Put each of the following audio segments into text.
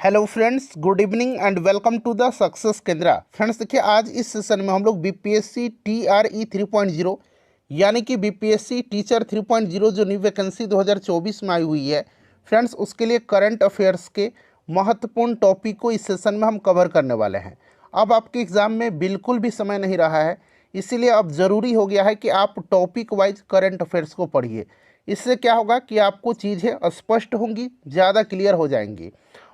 Hello friends, good evening and welcome to the success Kendra. Friends देखिए, आज इस session में हम लोग बीपीएससी टीआरई 3.0 यानी कि बीपीएससी टीचर 3.0 जो न्यू वैकेंसी 2024 में आई हुई है फ्रेंड्स, उसके लिए करंट अफेयर्स के महत्वपूर्ण टॉपिक को इस सेशन में हम कवर करने वाले हैं। अब आपके एग्ज़ाम में बिल्कुल भी समय नहीं रहा है, इसीलिए अब ज़रूरी हो गया है कि आप टॉपिक वाइज करंट अफेयर्स को पढ़िए। इससे क्या होगा कि आपको चीज़ें स्पष्ट होंगी, ज़्यादा क्लियर हो जाएंगी।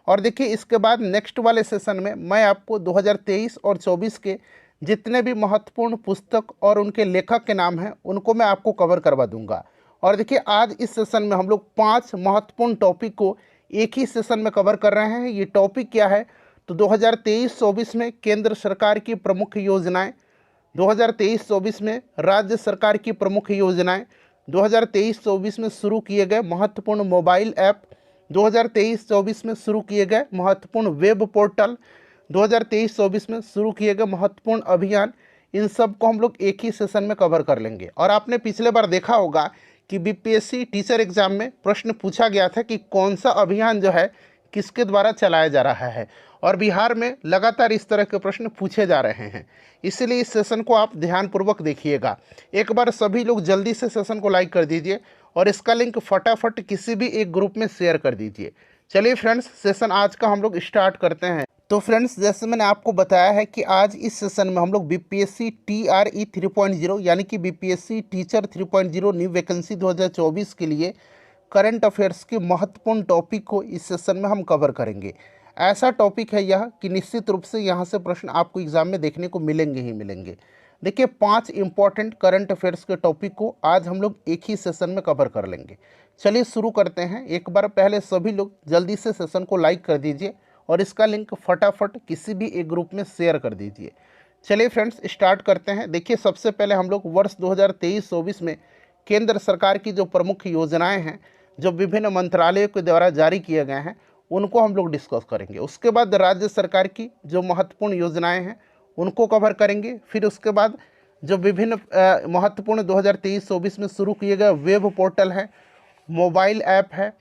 और देखिए, इसके बाद नेक्स्ट वाले सेशन में मैं आपको 2023 और 24 के जितने भी महत्वपूर्ण पुस्तक और उनके लेखक के नाम हैं उनको मैं आपको कवर करवा दूंगा। और देखिए, आज इस सेशन में हम लोग 5 महत्वपूर्ण टॉपिक को एक ही सेशन में कवर कर रहे हैं। ये टॉपिक क्या है? तो 2023-24 में केंद्र सरकार की प्रमुख योजनाएं, 2023-24 में राज्य सरकार की प्रमुख योजनाएं, 2023-24 में शुरू किए गए महत्वपूर्ण मोबाइल ऐप, 2023-24 में शुरू किए गए महत्वपूर्ण वेब पोर्टल, 2023-24 में शुरू किए गए महत्वपूर्ण अभियान, इन सब को हम लोग एक ही सेशन में कवर कर लेंगे। और आपने पिछले बार देखा होगा कि बीपीएससी टीचर एग्जाम में प्रश्न पूछा गया था कि कौन सा अभियान जो है किसके द्वारा चलाया जा रहा है, और बिहार में लगातार इस तरह के प्रश्न पूछे जा रहे हैं। इसलिए इस सेशन को आप ध्यानपूर्वक देखिएगा। एक बार सभी लोग जल्दी से सेशन को लाइक कर दीजिए और इसका लिंक फटाफट किसी भी एक ग्रुप में शेयर कर दीजिए। चलिए फ्रेंड्स, सेशन आज का हम लोग स्टार्ट करते हैं। तो फ्रेंड्स, जैसे मैंने आपको बताया है कि आज इस सेशन में हम लोग बीपीएससी टीआरई 3.0 यानी कि बीपीएससी टीचर 3.0 न्यू वैकेंसी 2024 के लिए करंट अफेयर्स के महत्वपूर्ण टॉपिक को इस सेशन में हम कवर करेंगे। ऐसा टॉपिक है यह कि निश्चित रूप से यहाँ से प्रश्न आपको एग्जाम में देखने को मिलेंगे ही मिलेंगे। देखिए, 5 इंपॉर्टेंट करंट अफेयर्स के टॉपिक को आज हम लोग एक ही सेशन में कवर कर लेंगे। चलिए शुरू करते हैं। एक बार पहले सभी लोग जल्दी से सेशन को लाइक कर दीजिए और इसका लिंक फटाफट किसी भी एक ग्रुप में शेयर कर दीजिए। चलिए फ्रेंड्स, स्टार्ट करते हैं। देखिए, सबसे पहले हम लोग वर्ष 2023-24 में केंद्र सरकार की जो प्रमुख योजनाएं हैं, जो विभिन्न मंत्रालयों के द्वारा जारी किए गए हैं, उनको हम लोग डिस्कस करेंगे। उसके बाद राज्य सरकार की जो महत्वपूर्ण योजनाएं हैं उनको कवर करेंगे। फिर उसके बाद जो विभिन्न महत्वपूर्ण 2023-24 में शुरू किए गए वेब पोर्टल है, मोबाइल ऐप है,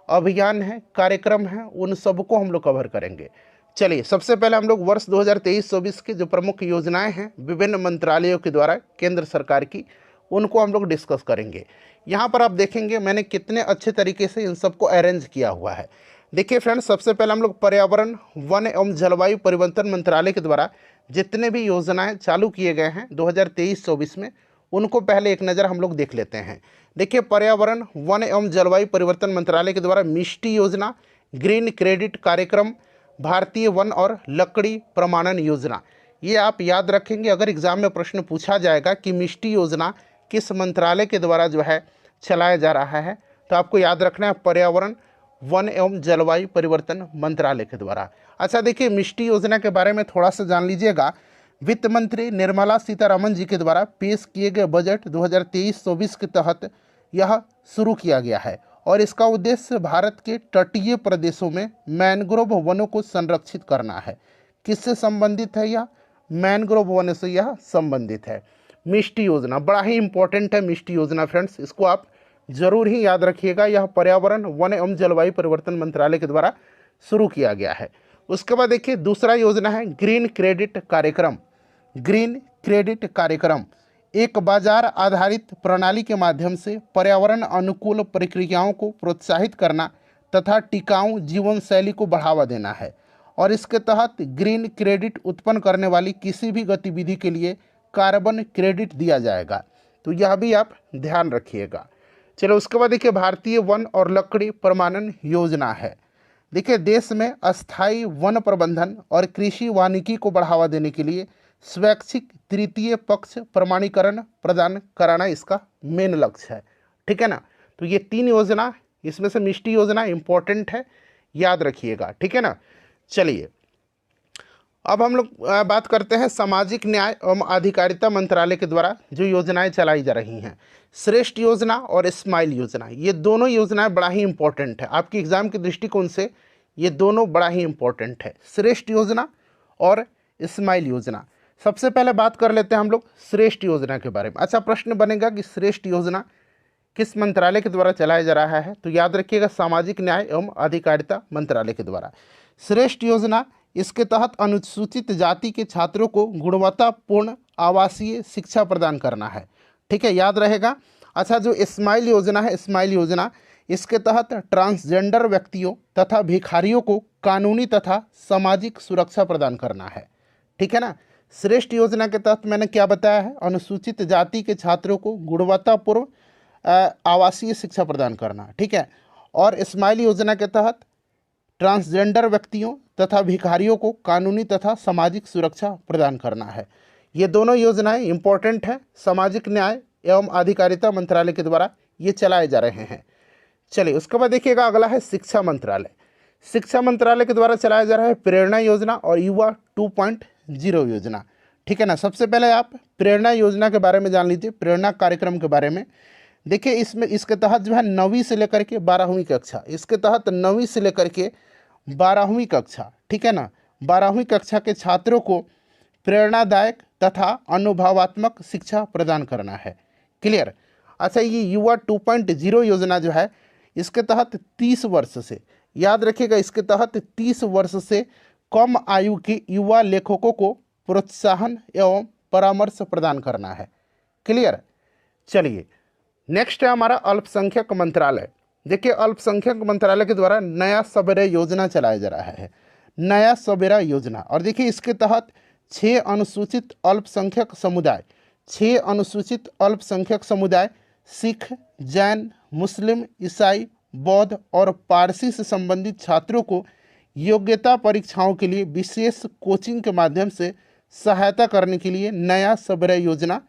अभियान है, कार्यक्रम है, उन सबको हम लोग कवर करेंगे। चलिए, सबसे पहले हम लोग वर्ष 2023-24 की जो प्रमुख योजनाएं हैं विभिन्न मंत्रालयों के द्वारा केंद्र सरकार की, उनको हम लोग डिस्कस करेंगे। यहाँ पर आप देखेंगे मैंने कितने अच्छे तरीके से इन सबको अरेंज किया हुआ है। देखिए फ्रेंड्स, सबसे पहले हम लोग पर्यावरण, वन एवं जलवायु परिवर्तन मंत्रालय के द्वारा जितने भी योजनाएं चालू किए गए हैं 2023-24 में, उनको पहले एक नज़र हम लोग देख लेते हैं। देखिए, पर्यावरण, वन एवं जलवायु परिवर्तन मंत्रालय के द्वारा मिष्टी योजना, ग्रीन क्रेडिट कार्यक्रम, भारतीय वन और लकड़ी प्रमाणन योजना, ये आप याद रखेंगे। अगर एग्जाम में प्रश्न पूछा जाएगा कि मिष्टी योजना किस मंत्रालय के द्वारा जो है चलाया जा रहा है, तो आपको याद रखना है पर्यावरण, वन एवं जलवायु परिवर्तन मंत्रालय के द्वारा। अच्छा, देखिए, मिष्टी योजना के बारे में थोड़ा सा जान लीजिएगा। वित्त मंत्री निर्मला सीतारमण जी के द्वारा पेश किए गए बजट 2023-24 के तहत यह शुरू किया गया है और इसका उद्देश्य भारत के तटीय प्रदेशों में मैनग्रोव वनों को संरक्षित करना है। किससे संबंधित है यह? मैनग्रोव वनों से यह संबंधित है। मिष्टी योजना बड़ा ही इंपॉर्टेंट है। मिष्टी योजना फ्रेंड्स, इसको आप जरूर ही याद रखिएगा। यह पर्यावरण, वन एवं जलवायु परिवर्तन मंत्रालय के द्वारा शुरू किया गया है। उसके बाद देखिए, दूसरा योजना है ग्रीन क्रेडिट कार्यक्रम। ग्रीन क्रेडिट कार्यक्रम एक बाजार आधारित प्रणाली के माध्यम से पर्यावरण अनुकूल प्रक्रियाओं को प्रोत्साहित करना तथा टिकाऊ जीवन शैली को बढ़ावा देना है, और इसके तहत ग्रीन क्रेडिट उत्पन्न करने वाली किसी भी गतिविधि के लिए कार्बन क्रेडिट दिया जाएगा। तो यह भी आप ध्यान रखिएगा। चलो, उसके बाद देखिए, भारतीय वन और लकड़ी प्रमाणन योजना है। देखिए, देश में अस्थायी वन प्रबंधन और कृषि वानिकी को बढ़ावा देने के लिए स्वैच्छिक तृतीय पक्ष प्रमाणीकरण प्रदान कराना इसका मेन लक्ष्य है। ठीक है ना? तो ये 3 योजना, इसमें से मिष्टी योजना इंपॉर्टेंट है, याद रखिएगा। ठीक है ना? चलिए, अब हम लोग बात करते हैं सामाजिक न्याय एवं अधिकारिता मंत्रालय के द्वारा जो योजनाएं चलाई जा रही हैं। श्रेष्ठ योजना और स्माइल योजना, ये दोनों योजनाएं बड़ा ही इंपॉर्टेंट है। आपके एग्जाम के दृष्टिकोण से ये दोनों बड़ा ही इंपॉर्टेंट है, श्रेष्ठ योजना और स्माइल योजना। सबसे पहले बात कर लेते हैं हम लोग श्रेष्ठ योजना के बारे में। अच्छा, प्रश्न बनेगा कि श्रेष्ठ योजना किस मंत्रालय के द्वारा चलाया जा रहा है? तो याद रखिएगा, सामाजिक न्याय एवं अधिकारिता मंत्रालय के द्वारा। श्रेष्ठ योजना, इसके तहत अनुसूचित जाति के छात्रों को गुणवत्तापूर्ण आवासीय शिक्षा प्रदान करना है। ठीक है, याद रहेगा। अच्छा, जो स्माइल योजना है, स्माइल योजना, इसके तहत ट्रांसजेंडर व्यक्तियों तथा भिखारियों को कानूनी तथा सामाजिक सुरक्षा प्रदान करना है। ठीक है ना। श्रेष्ठ योजना के तहत मैंने क्या बताया है, अनुसूचित जाति के छात्रों को गुणवत्तापूर्ण आवासीय शिक्षा प्रदान करना। ठीक है, और स्माइल योजना के तहत ट्रांसजेंडर व्यक्तियों तथा भिखारियों को कानूनी तथा सामाजिक सुरक्षा प्रदान करना है। ये दोनों योजनाएं इंपॉर्टेंट हैं, सामाजिक न्याय एवं अधिकारिता मंत्रालय के द्वारा ये चलाए जा रहे हैं। चलिए, उसके बाद देखिएगा, अगला है शिक्षा मंत्रालय। शिक्षा मंत्रालय के द्वारा चलाया जा रहा है प्रेरणा योजना और युवा 2.0 योजना। ठीक है ना। सबसे पहले आप प्रेरणा योजना के बारे में जान लीजिए, प्रेरणा कार्यक्रम के बारे में। देखिए, इसमें इसके तहत जो है 9वीं से लेकर के 12वीं कक्षा, इसके तहत 9वीं से लेकर के 12वीं कक्षा, ठीक है ना, 12वीं कक्षा के छात्रों को प्रेरणादायक तथा अनुभवात्मक शिक्षा प्रदान करना है। क्लियर। अच्छा, ये युवा 2.0 योजना जो है, इसके तहत 30 वर्ष से, याद रखिएगा, इसके तहत 30 वर्ष से कम आयु के युवा लेखकों को प्रोत्साहन एवं परामर्श प्रदान करना है। क्लियर। चलिए, नेक्स्ट है हमारा अल्पसंख्यक मंत्रालय। देखिए, अल्पसंख्यक मंत्रालय के द्वारा नया सवेरा योजना चलाया जा रहा है, नया सवेरा योजना। और देखिए, इसके तहत 6 अनुसूचित अल्पसंख्यक समुदाय, 6 अनुसूचित अल्पसंख्यक समुदाय सिख, जैन, मुस्लिम, ईसाई, बौद्ध और पारसी से संबंधित छात्रों को योग्यता परीक्षाओं के लिए विशेष कोचिंग के माध्यम से सहायता करने के लिए नया सवेरा योजना,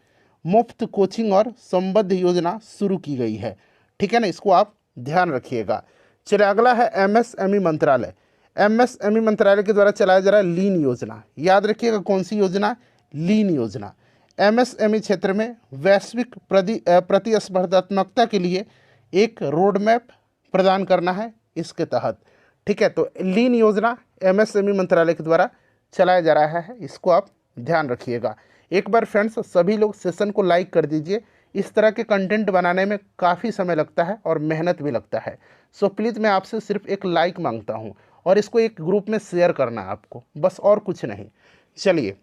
मुफ्त कोचिंग और संबद्ध योजना शुरू की गई है। ठीक है ना, इसको आप ध्यान रखिएगा। चलिए, अगला है एमएसएमई मंत्रालय। एमएसएमई मंत्रालय के द्वारा चलाया जा रहा है लीन योजना। याद रखिएगा, कौन सी योजना, लीन योजना। एमएसएमई क्षेत्र में वैश्विक प्रतिस्पर्धात्मकता के लिए एक रोड मैप प्रदान करना है इसके तहत। ठीक है, तो लीन योजना एमएसएमई मंत्रालय के द्वारा चलाया जा रहा है, इसको आप ध्यान रखिएगा। एक बार फ्रेंड्स, सभी लोग सेशन को लाइक कर दीजिए। इस तरह के कंटेंट बनाने में काफ़ी समय लगता है और मेहनत भी लगता है। सो प्लीज़ मैं आपसे सिर्फ एक लाइक मांगता हूँ और इसको एक ग्रुप में शेयर करना है आपको, बस, और कुछ नहीं। चलिए,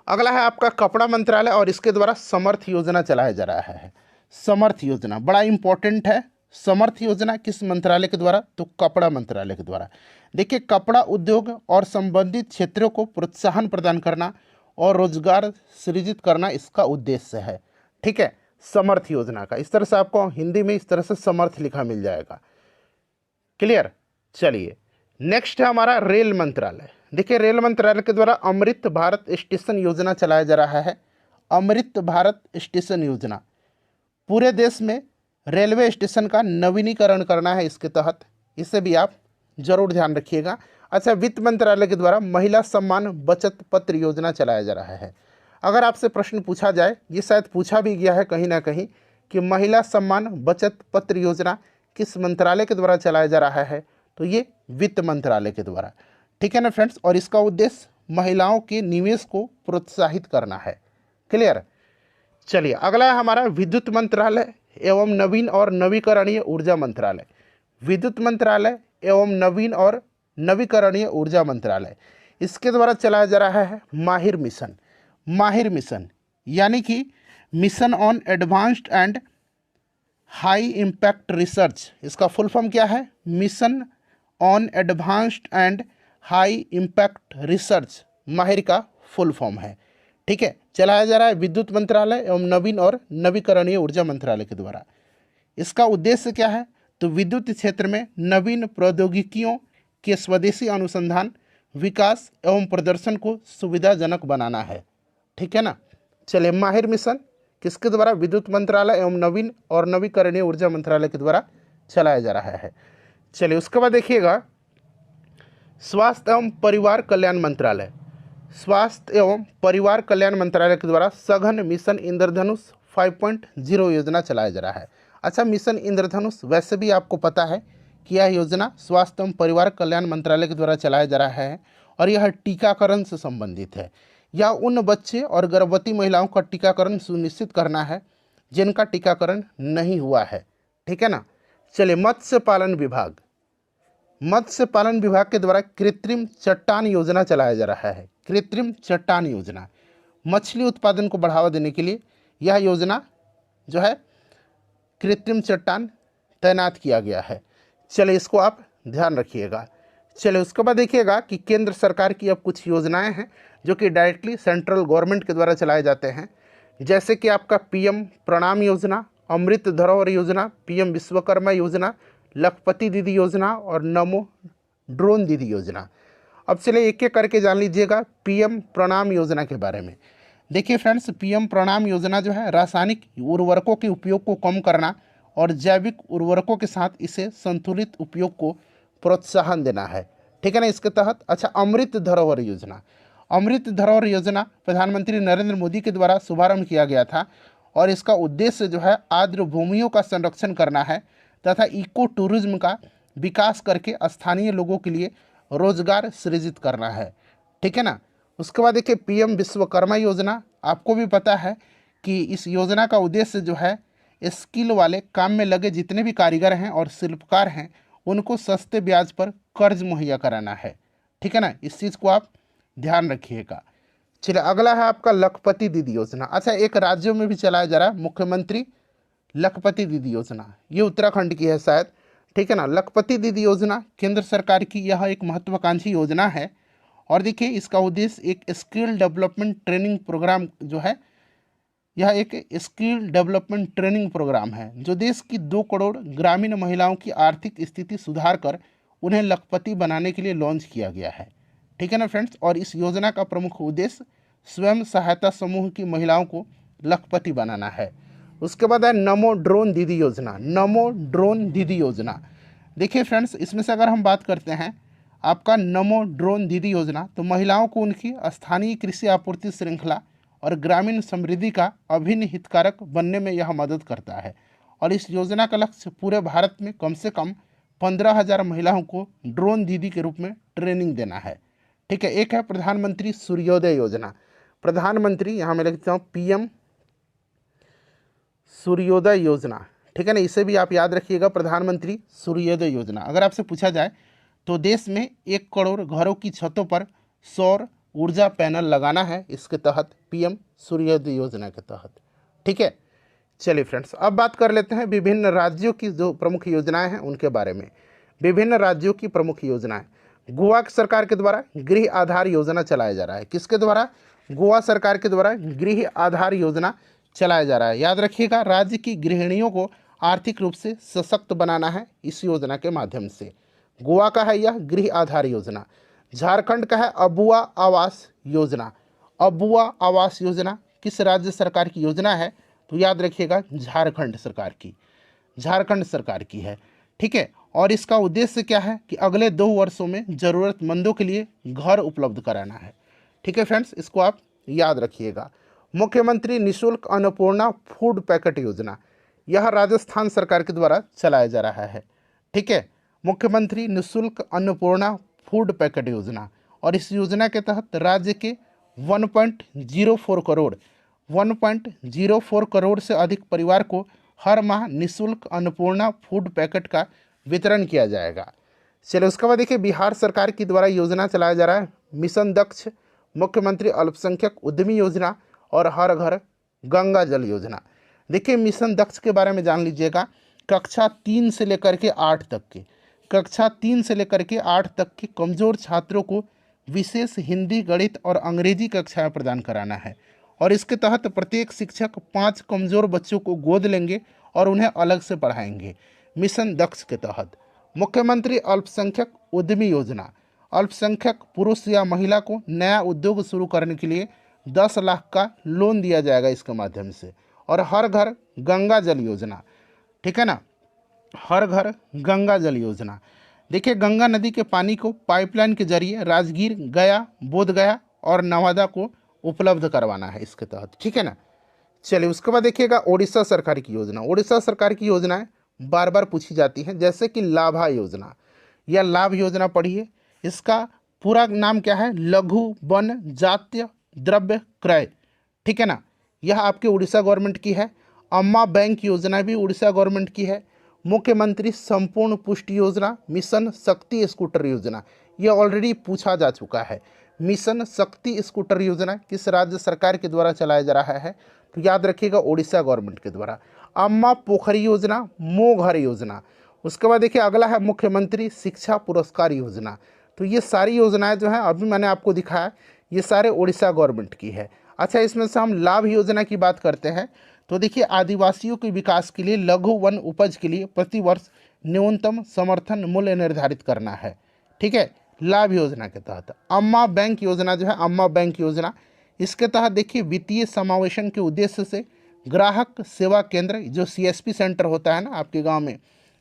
अगला है आपका कपड़ा मंत्रालय और इसके द्वारा समर्थ योजना चलाया जा रहा है। समर्थ योजना बड़ा इंपॉर्टेंट है। समर्थ योजना किस मंत्रालय के द्वारा, तो कपड़ा मंत्रालय के द्वारा। देखिए, कपड़ा उद्योग और संबंधित क्षेत्रों को प्रोत्साहन प्रदान करना और रोजगार सृजित करना इसका उद्देश्य है। ठीक है, समर्थ योजना का, इस तरह से आपको हिंदी में इस तरह से समर्थ लिखा मिल जाएगा। क्लियर। चलिए, नेक्स्ट है हमारा रेल मंत्रालय। देखिए, रेल मंत्रालय के द्वारा अमृत भारत स्टेशन योजना चलाया जा रहा है। अमृत भारत स्टेशन योजना, पूरे देश में रेलवे स्टेशन का नवीनीकरण करना है इसके तहत, इसे भी आप जरूर ध्यान रखिएगा। अच्छा, वित्त मंत्रालय के द्वारा महिला सम्मान बचत पत्र योजना चलाया जा रहा है। अगर आपसे प्रश्न पूछा जाए, ये शायद पूछा भी गया है कहीं ना कहीं, कि महिला सम्मान बचत पत्र योजना किस मंत्रालय के द्वारा चलाया जा रहा है, तो ये वित्त मंत्रालय के द्वारा। ठीक है ना फ्रेंड्स, और इसका उद्देश्य महिलाओं के निवेश को प्रोत्साहित करना है। क्लियर। चलिए, अगला है हमारा विद्युत मंत्रालय एवं नवीन और नवीकरणीय ऊर्जा मंत्रालय। विद्युत मंत्रालय एवं नवीन और नवीकरणीय ऊर्जा मंत्रालय, इसके द्वारा चलाया जा रहा है माहिर मिशन। माहिर मिशन यानी कि mission on advanced and high impact research, इसका फुल फॉर्म क्या है, mission on advanced and high impact research, माहिर का फुल फॉर्म है। ठीक है, चलाया जा रहा है विद्युत मंत्रालय एवं नवीन और नवीकरणीय ऊर्जा मंत्रालय के द्वारा। इसका उद्देश्य क्या है, तो विद्युत क्षेत्र में नवीन प्रौद्योगिकियों के स्वदेशी अनुसंधान, विकास एवं प्रदर्शन को सुविधाजनक बनाना है। ठीक है ना। चलिए, माहिर मिशन किसके द्वारा, विद्युत मंत्रालय एवं नवीन और नवीकरणीय ऊर्जा मंत्रालय के द्वारा चलाया जा रहा है। चलिए, उसके बाद देखिएगा स्वास्थ्य एवं परिवार कल्याण मंत्रालय। स्वास्थ्य एवं परिवार कल्याण मंत्रालय के द्वारा सघन मिशन इंद्रधनुष 5.0 योजना चलाया जा रहा है। अच्छा, मिशन इंद्रधनुष वैसे भी आपको पता है कि यह योजना स्वास्थ्य एवं परिवार कल्याण मंत्रालय के द्वारा चलाया जा रहा है और यह टीकाकरण से संबंधित है। यह उन बच्चे और गर्भवती महिलाओं का टीकाकरण सुनिश्चित करना है जिनका टीकाकरण नहीं हुआ है। ठीक है ना। चलिए, मत्स्य पालन विभाग। मत्स्य पालन विभाग के द्वारा कृत्रिम चट्टान योजना चलाया जा रहा है। कृत्रिम चट्टान योजना मछली उत्पादन को बढ़ावा देने के लिए यह योजना जो है कृत्रिम चट्टान तैनात किया गया है। चलिए इसको आप ध्यान रखिएगा। चलिए उसके बाद देखिएगा कि केंद्र सरकार की अब कुछ योजनाएं हैं जो कि डायरेक्टली सेंट्रल गवर्नमेंट के द्वारा चलाए जाते हैं, जैसे कि आपका पीएम प्रणाम योजना, अमृत धरोहर योजना, पीएम विश्वकर्मा योजना, लखपति दीदी योजना और नमो ड्रोन दीदी योजना। अब चलिए एक एक करके जान लीजिएगा पीएम प्रणाम योजना के बारे में। देखिए फ्रेंड्स, पीएम प्रणाम योजना जो है रासायनिक उर्वरकों के उपयोग को कम करना और जैविक उर्वरकों के साथ इसे संतुलित उपयोग को प्रोत्साहन देना है, ठीक है ना, इसके तहत। अच्छा, अमृत धरोहर योजना। अमृत धरोहर योजना प्रधानमंत्री नरेंद्र मोदी के द्वारा शुभारंभ किया गया था और इसका उद्देश्य जो है आर्द्र भूमियों का संरक्षण करना है तथा इको टूरिज्म का विकास करके स्थानीय लोगों के लिए रोजगार सृजित करना है, ठीक है ना। उसके बाद देखिए पीएम विश्वकर्मा योजना। आपको भी पता है कि इस योजना का उद्देश्य जो है स्किल वाले काम में लगे जितने भी कारीगर हैं और शिल्पकार हैं उनको सस्ते ब्याज पर कर्ज मुहैया कराना है, ठीक है ना। इस चीज़ को आप ध्यान रखिएगा। चलिए अगला है आपका लखपति दीदी योजना। अच्छा, एक राज्यों में भी चलाया जा रहा है मुख्यमंत्री लखपति दीदी योजना, ये उत्तराखंड की है शायद, ठीक है ना। लखपति दीदी योजना केंद्र सरकार की यह एक महत्वाकांक्षी योजना है और देखिए इसका उद्देश्य एक स्किल डेवलपमेंट ट्रेनिंग प्रोग्राम जो है, यह एक स्किल डेवलपमेंट ट्रेनिंग प्रोग्राम है जो देश की 2 करोड़ ग्रामीण महिलाओं की आर्थिक स्थिति सुधार कर उन्हें लखपति बनाने के लिए लॉन्च किया गया है, ठीक है ना फ्रेंड्स। और इस योजना का प्रमुख उद्देश्य स्वयं सहायता समूह की महिलाओं को लखपति बनाना है। उसके बाद है नमो ड्रोन दीदी योजना। नमो ड्रोन दीदी योजना, देखिए फ्रेंड्स, इसमें से अगर हम बात करते हैं आपका नमो ड्रोन दीदी योजना, तो महिलाओं को उनकी स्थानीय कृषि आपूर्ति श्रृंखला और ग्रामीण समृद्धि का अभिन्न हितकारक बनने में यह मदद करता है। और इस योजना का लक्ष्य पूरे भारत में कम से कम 15,000 महिलाओं को ड्रोन दीदी के रूप में ट्रेनिंग देना है, ठीक है। एक है प्रधानमंत्री सूर्योदय योजना। प्रधानमंत्री, यहाँ मैं लिखता हूँ पीएम सूर्योदय योजना, ठीक है ना, इसे भी आप याद रखिएगा, प्रधानमंत्री सूर्योदय योजना। अगर आपसे पूछा जाए तो देश में 1 करोड़ घरों की छतों पर सौर ऊर्जा पैनल लगाना है, इसके तहत पीएम सूर्योदय योजना के तहत, ठीक है। चलिए फ्रेंड्स, अब बात कर लेते हैं विभिन्न राज्यों की जो प्रमुख योजनाएं हैं उनके बारे में। विभिन्न राज्यों की प्रमुख योजनाएं। गोवा सरकार के द्वारा गृह आधार योजना चलाया जा रहा है। किसके द्वारा? गोवा सरकार के द्वारा गृह आधार योजना चलाया जा रहा है। याद रखिएगा, राज्य की गृहिणियों को आर्थिक रूप से सशक्त बनाना है इस योजना के माध्यम से। गोवा का है यह गृह आधार योजना। झारखंड का है अबुआ आवास योजना। अबुआ आवास योजना किस राज्य सरकार की योजना है? तो याद रखिएगा झारखंड सरकार की, झारखंड सरकार की है, ठीक है। और इसका उद्देश्य क्या है कि अगले 2 वर्षों में ज़रूरतमंदों के लिए घर उपलब्ध कराना है, ठीक है फ्रेंड्स, इसको आप याद रखिएगा। मुख्यमंत्री निःशुल्क अन्नपूर्णा फूड पैकेट योजना, यह राजस्थान सरकार के द्वारा चलाया जा रहा है, ठीक है। मुख्यमंत्री निःशुल्क अन्नपूर्णा फूड पैकेट योजना, और इस योजना के तहत राज्य के 1.04 करोड़ से अधिक परिवार को हर माह निःशुल्क अन्नपूर्णा फूड पैकेट का वितरण किया जाएगा। चलिए उसके बाद देखिए बिहार सरकार के द्वारा योजना चलाया जा रहा है मिशन दक्ष, मुख्यमंत्री अल्पसंख्यक उद्यमी योजना और हर घर गंगा जल योजना। देखिए मिशन दक्ष के बारे में जान लीजिएगा। कक्षा 3 से लेकर के 8 तक के, कक्षा 3 से लेकर के 8 तक के कमज़ोर छात्रों को विशेष हिंदी, गणित और अंग्रेजी कक्षाएं प्रदान कराना है। और इसके तहत प्रत्येक शिक्षक 5 कमज़ोर बच्चों को गोद लेंगे और उन्हें अलग से पढ़ाएंगे मिशन दक्ष के तहत। मुख्यमंत्री अल्पसंख्यक उद्यमी योजना, अल्पसंख्यक पुरुष या महिला को नया उद्योग शुरू करने के लिए 10 लाख का लोन दिया जाएगा इसके माध्यम से। और हर घर गंगा जल योजना, ठीक है ना, हर घर गंगा जल योजना। देखिए गंगा नदी के पानी को पाइपलाइन के जरिए राजगीर, गया, बोधगया और नवादा को उपलब्ध करवाना है इसके तहत, ठीक है ना। चलिए उसके बाद देखिएगा ओडिशा सरकार की योजना। ओडिशा सरकार की योजनाएं बार बार पूछी जाती हैं, जैसे कि लाभा योजना, यह लाभ योजना पढ़िए। इसका पूरा नाम क्या है? लघु वन जातीय द्रव्य क्रय, ठीक है ना, यह आपके उड़ीसा गवर्नमेंट की है। अम्मा बैंक योजना भी उड़ीसा गवर्नमेंट की है। मुख्यमंत्री संपूर्ण पुष्टि योजना, मिशन शक्ति स्कूटर योजना, ये ऑलरेडी पूछा जा चुका है। मिशन शक्ति स्कूटर योजना किस राज्य सरकार के द्वारा चलाया जा रहा है? तो याद रखिएगा उड़ीसा गवर्नमेंट के द्वारा। अम्मा पोखरी योजना, मो घर योजना। उसके बाद देखिए अगला है मुख्यमंत्री शिक्षा पुरस्कार योजना। तो ये सारी योजनाएं जो हैं अभी मैंने आपको दिखाया, ये सारे उड़ीसा गवर्नमेंट की है। अच्छा, इसमें से हम लाभ योजना की बात करते हैं तो देखिए आदिवासियों के विकास के लिए लघु वन उपज के लिए प्रति वर्ष न्यूनतम समर्थन मूल्य निर्धारित करना है। ठीक है, लाभ योजना के तहत। अम्मा बैंक योजना जो है, अम्मा बैंक योजना, इसके तहत देखिए वित्तीय समावेशन के उद्देश्य से ग्राहक सेवा केंद्र, जो CSP सेंटर होता है ना आपके गांव में,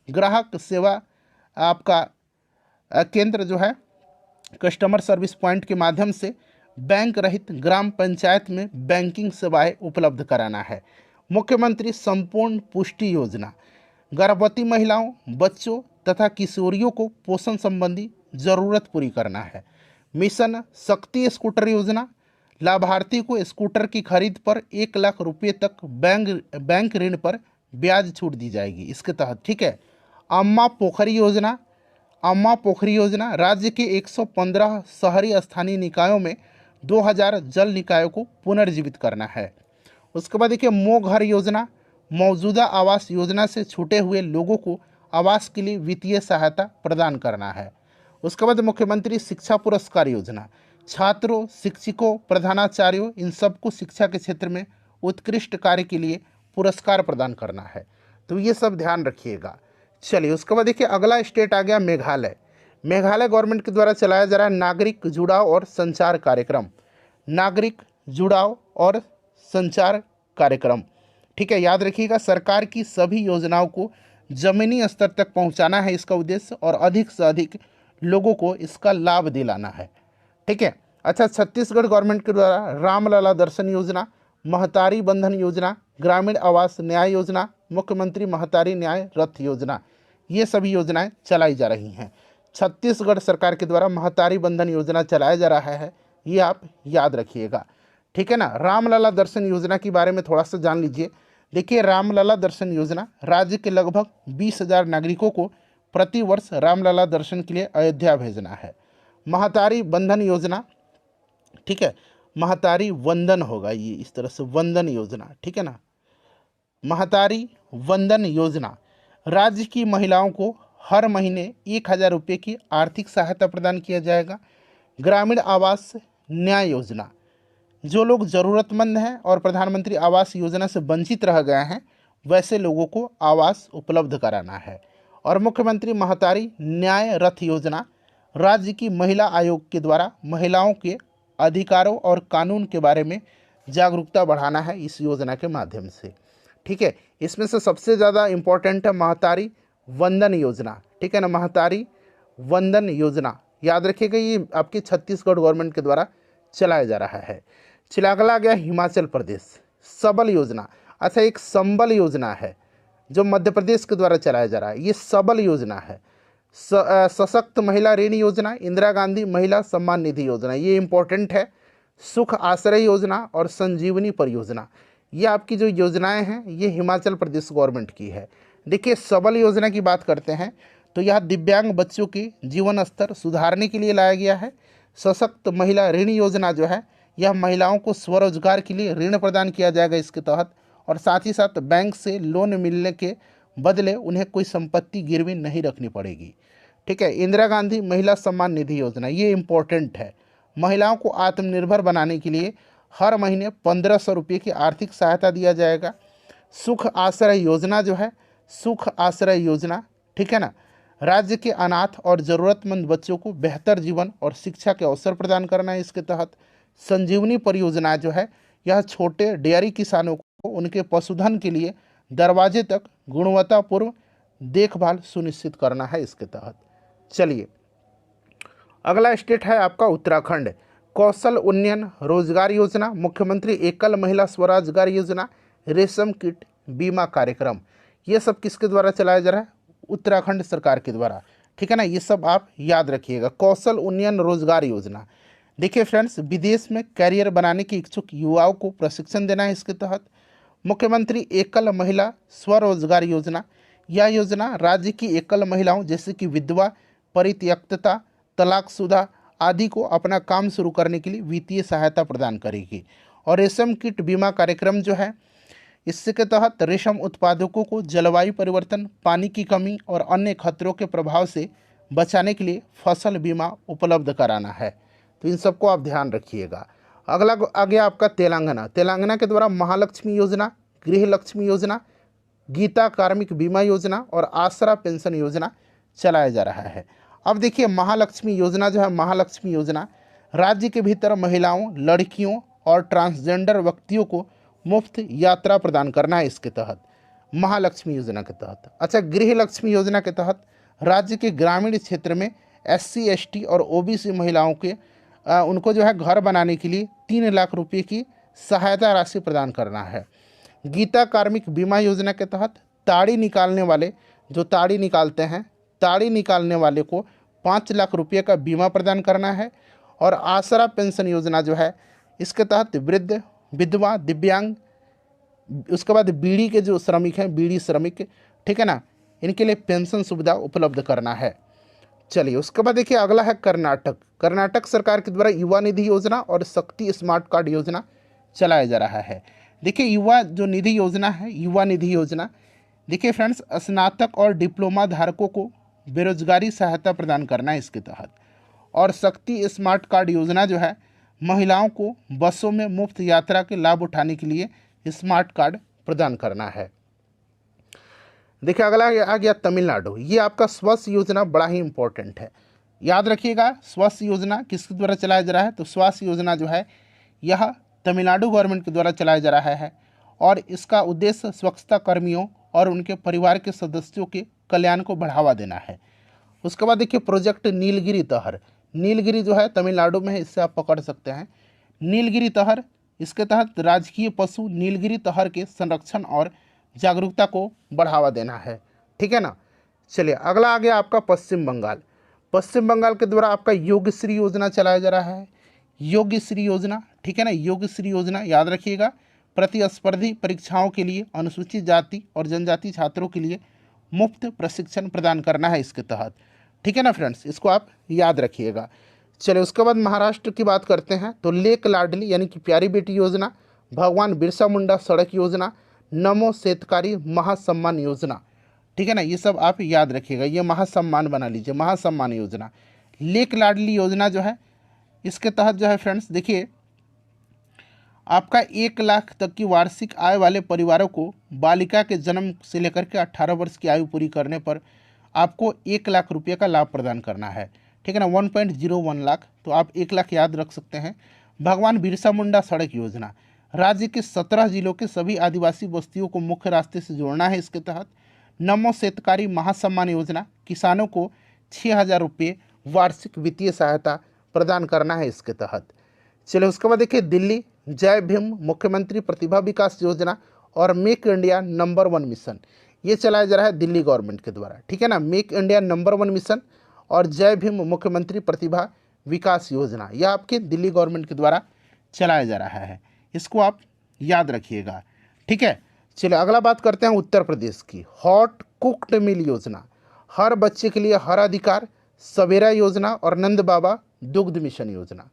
ग्राहक सेवा आपका केंद्र जो है, कस्टमर सर्विस पॉइंट के माध्यम से बैंक रहित ग्राम पंचायत में बैंकिंग सेवाएं उपलब्ध कराना है। मुख्यमंत्री संपूर्ण पुष्टि योजना, गर्भवती महिलाओं, बच्चों तथा किशोरियों को पोषण संबंधी जरूरत पूरी करना है। मिशन शक्ति स्कूटर योजना, लाभार्थी को स्कूटर की खरीद पर 1 लाख रुपये तक बैंक ऋण पर ब्याज छूट दी जाएगी इसके तहत। ठीक है। अम्मा पोखरी योजना, अम्मा पोखरी योजना, राज्य के 115 शहरी स्थानीय निकायों में 2000 जल निकायों को पुनर्जीवित करना है। उसके बाद देखिए मो घर योजना, मौजूदा आवास योजना से छूटे हुए लोगों को आवास के लिए वित्तीय सहायता प्रदान करना है। उसके बाद मुख्यमंत्री शिक्षा पुरस्कार योजना, छात्रों, शिक्षकों, प्रधानाचार्यों, इन सबको शिक्षा के क्षेत्र में उत्कृष्ट कार्य के लिए पुरस्कार प्रदान करना है। तो ये सब ध्यान रखिएगा। चलिए, उसके बाद देखिए अगला स्टेट आ गया मेघालय। मेघालय गवर्नमेंट के द्वारा चलाया जा रहा है नागरिक जुड़ाव और संचार कार्यक्रम, नागरिक जुड़ाव और संचार कार्यक्रम। ठीक है, याद रखिएगा सरकार की सभी योजनाओं को जमीनी स्तर तक पहुंचाना है इसका उद्देश्य, और अधिक से अधिक लोगों को इसका लाभ दिलाना है। ठीक है। अच्छा, छत्तीसगढ़ गवर्नमेंट के द्वारा रामलला दर्शन योजना, महतारी बंधन योजना, ग्रामीण आवास न्याय योजना, मुख्यमंत्री महतारी न्याय रथ योजना, ये सभी योजनाएं चलाई जा रही हैं। छत्तीसगढ़ सरकार के द्वारा महतारी बंधन योजना चलाया जा रहा है, ये आप याद रखिएगा। ठीक है ना। रामलला दर्शन योजना के बारे में थोड़ा सा जान लीजिए। देखिए रामलला दर्शन योजना राज्य के लगभग 20,000 नागरिकों को प्रति वर्ष रामलला दर्शन के लिए अयोध्या भेजना है। महतारी बंधन योजना, ठीक है, महतारी वंदन होगा ये, इस तरह से वंदन योजना। ठीक है ना। महतारी वंदन योजना राज्य की महिलाओं को हर महीने 1,000 रुपये की आर्थिक सहायता प्रदान किया जाएगा। ग्रामीण आवास न्याय योजना, जो लोग ज़रूरतमंद हैं और प्रधानमंत्री आवास योजना से वंचित रह गए हैं वैसे लोगों को आवास उपलब्ध कराना है। और मुख्यमंत्री महतारी न्याय रथ योजना राज्य की महिला आयोग के द्वारा महिलाओं के अधिकारों और कानून के बारे में जागरूकता बढ़ाना है इस योजना के माध्यम से। ठीक है। इसमें से सबसे ज़्यादा इम्पोर्टेंट है महतारी वंदन योजना। ठीक है ना, महतारी वंदन योजना याद रखिएगा, ये आपकी छत्तीसगढ़ गवर्नमेंट के द्वारा चलाया जा रहा है। चलिए अगला आ गया हिमाचल प्रदेश सबल योजना। अच्छा, एक संबल योजना है जो मध्य प्रदेश के द्वारा चलाया जा रहा है, ये सबल योजना है। सशक्त महिला ऋण योजना, इंदिरा गांधी महिला सम्मान निधि योजना, ये इंपॉर्टेंट है। सुख आश्रय योजना और संजीवनी परियोजना, ये आपकी जो योजनाएं हैं ये हिमाचल प्रदेश गवर्नमेंट की है। देखिए सबल योजना की बात करते हैं तो यह दिव्यांग बच्चों के जीवन स्तर सुधारने के लिए लाया गया है। सशक्त महिला ऋण योजना जो है यह महिलाओं को स्वरोजगार के लिए ऋण प्रदान किया जाएगा इसके तहत, और साथ ही साथ बैंक से लोन मिलने के बदले उन्हें कोई संपत्ति गिरवी नहीं रखनी पड़ेगी। ठीक है। इंदिरा गांधी महिला सम्मान निधि योजना, ये इम्पोर्टेंट है। महिलाओं को आत्मनिर्भर बनाने के लिए हर महीने 1,500 रुपये की आर्थिक सहायता दिया जाएगा। सुख आश्रय योजना जो है, सुख आश्रय योजना, ठीक है ना, राज्य के अनाथ और ज़रूरतमंद बच्चों को बेहतर जीवन और शिक्षा के अवसर प्रदान करना है इसके तहत। संजीवनी परियोजना जो है यह छोटे डेयरी किसानों को उनके पशुधन के लिए दरवाजे तक गुणवत्तापूर्ण देखभाल सुनिश्चित करना है इसके तहत। चलिए अगला स्टेट है आपका उत्तराखंड। कौशल उन्नयन रोजगार योजना, मुख्यमंत्री एकल महिला स्वरोजगार योजना, रेशम कीट बीमा कार्यक्रम, ये सब किसके द्वारा चलाया जा रहा है? उत्तराखंड सरकार के द्वारा। ठीक है ना, ये सब आप याद रखिएगा। कौशल उन्नयन रोजगार योजना, देखिए फ्रेंड्स, विदेश में कैरियर बनाने के इच्छुक युवाओं को प्रशिक्षण देना है इसके तहत। मुख्यमंत्री एकल महिला स्वरोजगार योजना, यह योजना राज्य की एकल महिलाओं जैसे कि विधवा, परित्यक्ता, तलाकशुदा आदि को अपना काम शुरू करने के लिए वित्तीय सहायता प्रदान करेगी। और रेशम कीट बीमा कार्यक्रम जो है, इसके तहत रेशम उत्पादकों को जलवायु परिवर्तन, पानी की कमी और अन्य खतरों के प्रभाव से बचाने के लिए फसल बीमा उपलब्ध कराना है। तो इन सबको आप ध्यान रखिएगा। अगला आ गया आपका तेलंगाना। तेलंगाना के द्वारा महालक्ष्मी योजना, गृह लक्ष्मी योजना, गीता कार्मिक बीमा योजना और आसरा पेंशन योजना चलाया जा रहा है। अब देखिए महालक्ष्मी योजना जो है, महालक्ष्मी योजना राज्य के भीतर महिलाओं, लड़कियों और ट्रांसजेंडर व्यक्तियों को मुफ्त यात्रा प्रदान करना है इसके तहत, महालक्ष्मी योजना के तहत। अच्छा, गृह लक्ष्मी योजना के तहत राज्य के ग्रामीण क्षेत्र में SC ST और OBC महिलाओं के उनको जो है घर बनाने के लिए 3 लाख रुपये की सहायता राशि प्रदान करना है। गीता कार्मिक बीमा योजना के तहत ताड़ी निकालने वाले, जो ताड़ी निकालते हैं, ताड़ी निकालने वाले को 5 लाख रुपये का बीमा प्रदान करना है। और आसरा पेंशन योजना जो है, इसके तहत वृद्ध, विधवा, दिव्यांग, उसके बाद बीड़ी के जो श्रमिक हैं, बीड़ी श्रमिक, ठीक है ना, इनके लिए पेंशन सुविधा उपलब्ध करना है। चलिए, उसके बाद देखिए अगला है कर्नाटक। कर्नाटक सरकार के द्वारा युवा निधि योजना और शक्ति स्मार्ट कार्ड योजना चलाया जा रहा है। देखिए युवा जो निधि योजना है, युवा निधि योजना, देखिए फ्रेंड्स, स्नातक और डिप्लोमा धारकों को बेरोजगारी सहायता प्रदान करना है इसके तहत। और शक्ति स्मार्ट कार्ड योजना जो है, महिलाओं को बसों में मुफ्त यात्रा के लाभ उठाने के लिए स्मार्ट कार्ड प्रदान करना है। देखिए अगला आ गया तमिलनाडु। ये आपका स्वास्थ्य योजना बड़ा ही इंपॉर्टेंट है, याद रखिएगा। स्वास्थ्य योजना किसके द्वारा चलाया जा रहा है? तो स्वास्थ्य योजना जो है यह तमिलनाडु गवर्नमेंट के द्वारा चलाया जा रहा है और इसका उद्देश्य स्वच्छता कर्मियों और उनके परिवार के सदस्यों के कल्याण को बढ़ावा देना है। उसके बाद देखिए प्रोजेक्ट नीलगिरी तहर। नीलगिरी जो है तमिलनाडु में है, इससे आप पकड़ सकते हैं। नीलगिरी तहर, इसके तहत राजकीय पशु नीलगिरी तहर के संरक्षण और जागरूकता को बढ़ावा देना है, ठीक है ना। चलिए अगला आ गया आपका पश्चिम बंगाल। पश्चिम बंगाल के द्वारा आपका योगश्री योजना चलाया जा रहा है, योगश्री योजना, ठीक है ना। योगश्री योजना याद रखिएगा, प्रतिस्पर्धी परीक्षाओं के लिए अनुसूचित जाति और जनजाति छात्रों के लिए मुफ्त प्रशिक्षण प्रदान करना है इसके तहत, ठीक है ना फ्रेंड्स, इसको आप याद रखिएगा। चलिए उसके बाद महाराष्ट्र की बात करते हैं तो लेक लाडली यानी कि प्यारी बेटी योजना, भगवान बिरसा मुंडा सड़क योजना, नमो शेतकारी महासम्मान योजना, ठीक है ना, ये सब आप याद रखिएगा। ये महासम्मान बना लीजिए, महासम्मान योजना। लेक लाडली योजना जो है, इसके तहत जो है फ्रेंड्स देखिए आपका 1 लाख तक की वार्षिक आय वाले परिवारों को बालिका के जन्म से लेकर के 18 वर्ष की आयु पूरी करने पर आपको 1 लाख रुपये का लाभ प्रदान करना है, ठीक है ना, 1.01 लाख, तो आप 1 लाख याद रख सकते हैं। भगवान बिरसा मुंडा सड़क योजना, राज्य के 17 जिलों के सभी आदिवासी बस्तियों को मुख्य रास्ते से जोड़ना है इसके तहत। नमो शेतकारी महासम्मान योजना, किसानों को 6,000 रुपये वार्षिक वित्तीय सहायता प्रदान करना है इसके तहत। चलिए उसके बाद देखिए दिल्ली, जय भीम मुख्यमंत्री प्रतिभा विकास योजना और मेक इंडिया नंबर 1 मिशन, ये चलाया जा रहा है दिल्ली गवर्नमेंट के द्वारा, ठीक है ना। मेक इंडिया नंबर 1 मिशन और जय भीम मुख्यमंत्री प्रतिभा विकास योजना, यह आपके दिल्ली गवर्नमेंट के द्वारा चलाया जा रहा है, इसको आप याद रखिएगा, ठीक है। चलिए अगला बात करते हैं उत्तर प्रदेश की। हॉट कुक्ड मील योजना, हर बच्चे के लिए हर अधिकार, सवेरा योजना और नंद बाबा दुग्ध मिशन योजना,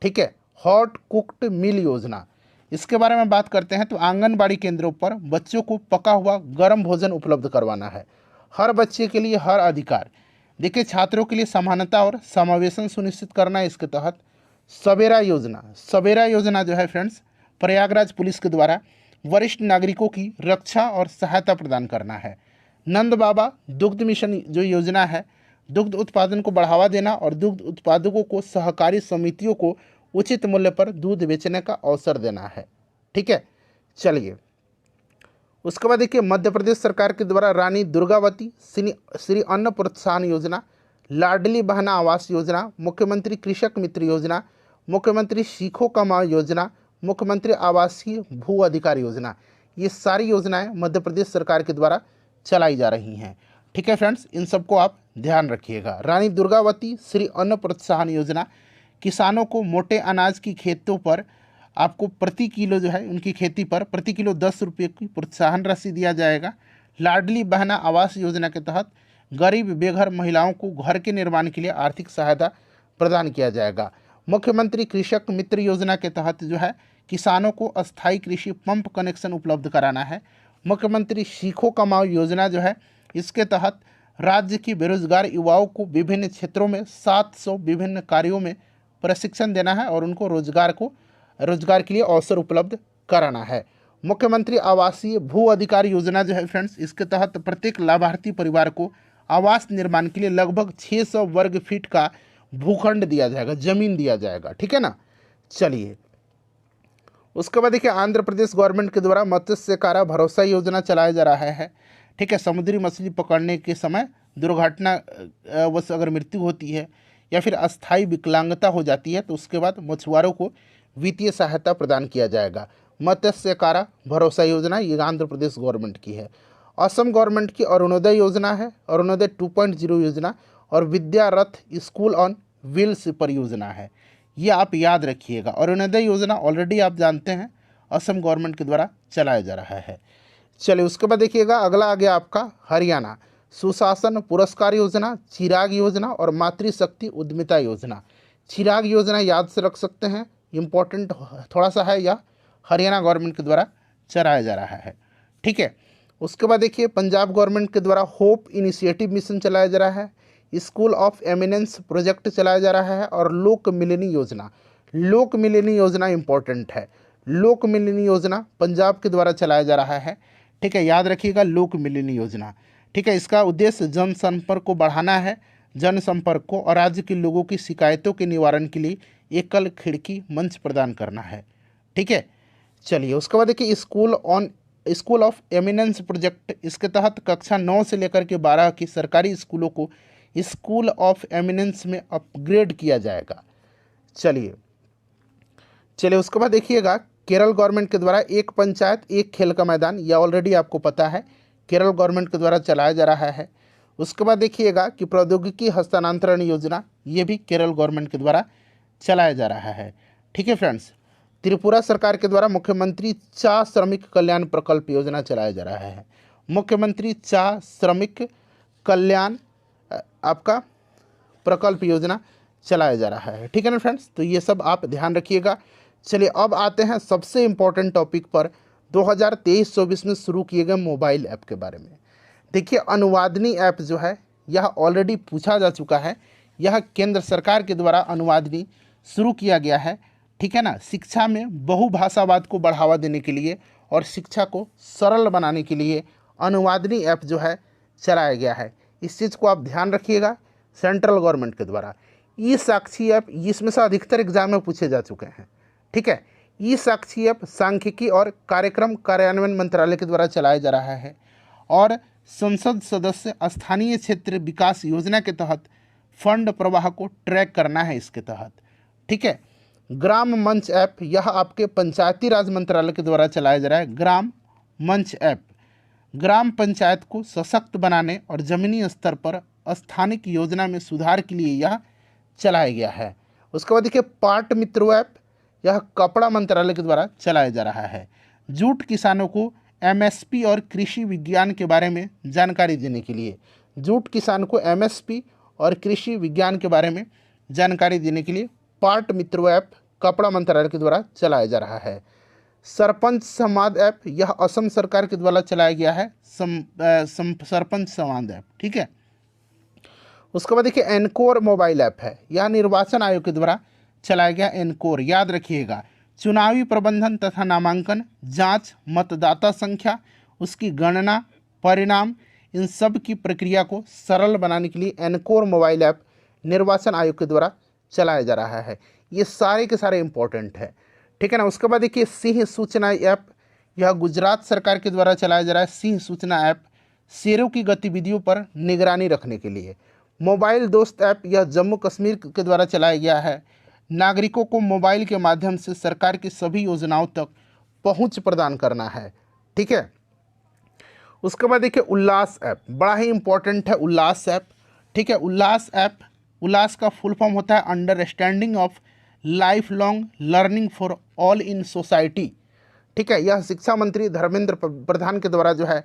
ठीक है। हॉट कुक्ड मील योजना, इसके बारे में बात करते हैं तो आंगनबाड़ी केंद्रों पर बच्चों को पका हुआ गर्म भोजन उपलब्ध करवाना है। हर बच्चे के लिए हर अधिकार, देखिए छात्रों के लिए समानता और समावेशन सुनिश्चित करना है इसके तहत। सवेरा योजना, सवेरा योजना जो है फ्रेंड्स प्रयागराज पुलिस के द्वारा वरिष्ठ नागरिकों की रक्षा और सहायता प्रदान करना है। नंद बाबा दुग्ध मिशन जो योजना है, दुग्ध उत्पादन को बढ़ावा देना और दुग्ध उत्पादकों को सहकारी समितियों को उचित मूल्य पर दूध बेचने का अवसर देना है, ठीक है। चलिए उसके बाद देखिए मध्य प्रदेश सरकार के द्वारा रानी दुर्गावती श्री अन्न प्रोत्साहन योजना, लाडली बहना आवास योजना, मुख्यमंत्री कृषक मित्र योजना, मुख्यमंत्री सीखो कमाओ योजना, मुख्यमंत्री आवासीय भू अधिकार योजना, ये सारी योजनाएं मध्य प्रदेश सरकार के द्वारा चलाई जा रही हैं, ठीक है फ्रेंड्स, इन सबको आप ध्यान रखिएगा। रानी दुर्गावती श्री अन्न प्रोत्साहन योजना, किसानों को मोटे अनाज की खेतों पर आपको प्रति किलो जो है उनकी खेती पर प्रति किलो 10 रुपये की प्रोत्साहन राशि दिया जाएगा। लाडली बहना आवास योजना के तहत गरीब बेघर महिलाओं को घर के निर्माण के लिए आर्थिक सहायता प्रदान किया जाएगा। मुख्यमंत्री कृषक मित्र योजना के तहत जो है किसानों को अस्थायी कृषि पंप कनेक्शन उपलब्ध कराना है। मुख्यमंत्री सीखो कमाओ योजना जो है इसके तहत राज्य की बेरोजगार युवाओं को विभिन्न क्षेत्रों में 700 विभिन्न कार्यों में प्रशिक्षण देना है और उनको रोजगार के लिए अवसर उपलब्ध कराना है। मुख्यमंत्री आवासीय भू अधिकार योजना जो है फ्रेंड्स, इसके तहत प्रत्येक लाभार्थी परिवार को आवास निर्माण के लिए लगभग 600 वर्ग फीट का भूखंड दिया जाएगा, जमीन दिया जाएगा। ठीक है ना। चलिए उसके बाद देखिए आंध्र प्रदेश गवर्नमेंट के द्वारा मत्स्यकारा भरोसा योजना चलाया जा रहा है। ठीक है, समुद्री मछली पकड़ने के समय दुर्घटना वश अगर मृत्यु होती है या फिर अस्थायी विकलांगता हो जाती है तो उसके बाद मछुआरों को वित्तीय सहायता प्रदान किया जाएगा। मत्स्यकारा भरोसा योजना ये आंध्र प्रदेश गवर्नमेंट की है। असम गवर्नमेंट की अरुणोदय योजना है, अरुणोदय 2.0 योजना, और विद्या रथ स्कूल ऑन व्हील्स परियोजना है। ये आप याद रखिएगा। अरुणोदय योजना ऑलरेडी आप जानते हैं असम गवर्नमेंट के द्वारा चलाया जा रहा है। चलिए उसके बाद देखिएगा अगला आ गया आपका हरियाणा सुशासन पुरस्कार योजना, चिराग योजना और मातृशक्ति उद्यमिता योजना। चिराग योजना याद से रख सकते हैं, इम्पोर्टेंट थोड़ा सा है, यह हरियाणा गवर्नमेंट के द्वारा चलाया जा रहा है। ठीक है, उसके बाद देखिए पंजाब गवर्नमेंट के द्वारा होप इनिशिएटिव मिशन चलाया जा रहा है, स्कूल ऑफ एमिनेंस प्रोजेक्ट चलाया जा रहा है और लोक मिलनी योजना। लोक मिलनी योजना इंपॉर्टेंट है। लोक मिलनी योजना पंजाब के द्वारा चलाया जा रहा है। ठीक है, याद रखिएगा लोक मिलनी योजना। ठीक है, इसका उद्देश्य जनसंपर्क को बढ़ाना है, जनसंपर्क को, और राज्य के लोगों की शिकायतों के निवारण के लिए एकल खिड़की मंच प्रदान करना है। ठीक है, चलिए उसके बाद देखिए स्कूल ऑफ एमिनेंस प्रोजेक्ट, इसके तहत कक्षा 9 से लेकर के 12 की सरकारी स्कूलों को स्कूल ऑफ एमिनेंस में अपग्रेड किया जाएगा। चलिए उसके बाद देखिएगा केरल गवर्नमेंट के द्वारा एक पंचायत एक खेल का मैदान, यह ऑलरेडी आपको पता है केरल गवर्नमेंट के द्वारा चलाया जा रहा है। उसके बाद देखिएगा कि प्रौद्योगिकी हस्तांतरण योजना, ये भी केरल गवर्नमेंट के द्वारा चलाया जा रहा है। ठीक है फ्रेंड्स, त्रिपुरा सरकार के द्वारा मुख्यमंत्री चा श्रमिक कल्याण प्रकल्प योजना चलाया जा रहा है। मुख्यमंत्री चा श्रमिक कल्याण आपका प्रकल्प योजना चलाया जा रहा है। ठीक है ना फ्रेंड्स, तो ये सब आप ध्यान रखिएगा। चलिए अब आते हैं सबसे इम्पोर्टेंट टॉपिक पर, 2023-24 में शुरू किए गए मोबाइल ऐप के बारे में। देखिए अनुवादनी ऐप जो है यह ऑलरेडी पूछा जा चुका है। यह केंद्र सरकार के द्वारा अनुवादनी शुरू किया गया है। ठीक है ना, शिक्षा में बहुभाषावाद को बढ़ावा देने के लिए और शिक्षा को सरल बनाने के लिए अनुवादनी ऐप जो है चलाया गया है। इस चीज़ को आप ध्यान रखिएगा, सेंट्रल गवर्नमेंट के द्वारा। ई साक्षी ऐप इसमें से अधिकतर एग्जाम में पूछे जा चुके हैं। ठीक है, ई साक्षी ऐप सांख्यिकी और कार्यक्रम कार्यान्वयन मंत्रालय के द्वारा चलाया जा रहा है और संसद सदस्य स्थानीय क्षेत्र विकास योजना के तहत फंड प्रवाह को ट्रैक करना है इसके तहत। ठीक है, ग्राम मंच ऐप, यह आपके पंचायती राज मंत्रालय के द्वारा चलाया जा रहा है। ग्राम मंच ऐप ग्राम पंचायत को सशक्त बनाने और जमीनी स्तर पर स्थानिक योजना में सुधार के लिए यह चलाया गया है। उसके बाद देखिए पाट मित्रो ऐप, यह कपड़ा मंत्रालय के द्वारा चलाया जा रहा है। जूट किसानों को एमएसपी और कृषि विज्ञान के बारे में जानकारी देने के लिए, जूट किसान को एमएसपी और कृषि विज्ञान के बारे में जानकारी देने के लिए पाट मित्रो ऐप कपड़ा मंत्रालय के द्वारा चलाया जा रहा है। सरपंच संवाद ऐप, यह असम सरकार के द्वारा चलाया गया है, सरपंच संवाद ऐप। ठीक है, उसके बाद देखिए एनकोर मोबाइल ऐप है, यह निर्वाचन आयोग के द्वारा चलाया गया एनकोर। याद रखिएगा, चुनावी प्रबंधन तथा नामांकन जांच, मतदाता संख्या, उसकी गणना, परिणाम, इन सब की प्रक्रिया को सरल बनाने के लिए एनकोर मोबाइल ऐप निर्वाचन आयोग के द्वारा चलाया जा रहा है। ये सारे के सारे इंपॉर्टेंट है। ठीक है ना। उसके बाद देखिए सिंह सूचना ऐप, यह गुजरात सरकार के द्वारा चलाया जा रहा है। सिंह सूचना ऐप शेरों की गतिविधियों पर निगरानी रखने के लिए। मोबाइल दोस्त ऐप, यह जम्मू कश्मीर के द्वारा चलाया गया है। नागरिकों को मोबाइल के माध्यम से सरकार की सभी योजनाओं तक पहुंच प्रदान करना है। ठीक है, उसके बाद देखिए उल्लास ऐप, बड़ा ही इंपॉर्टेंट है उल्लास ऐप। ठीक है, उल्लास ऐप, उल्लास का फुल फॉर्म होता है understanding of life long learning for all in society. ठीक है, यह शिक्षा मंत्री धर्मेंद्र प्रधान के द्वारा जो है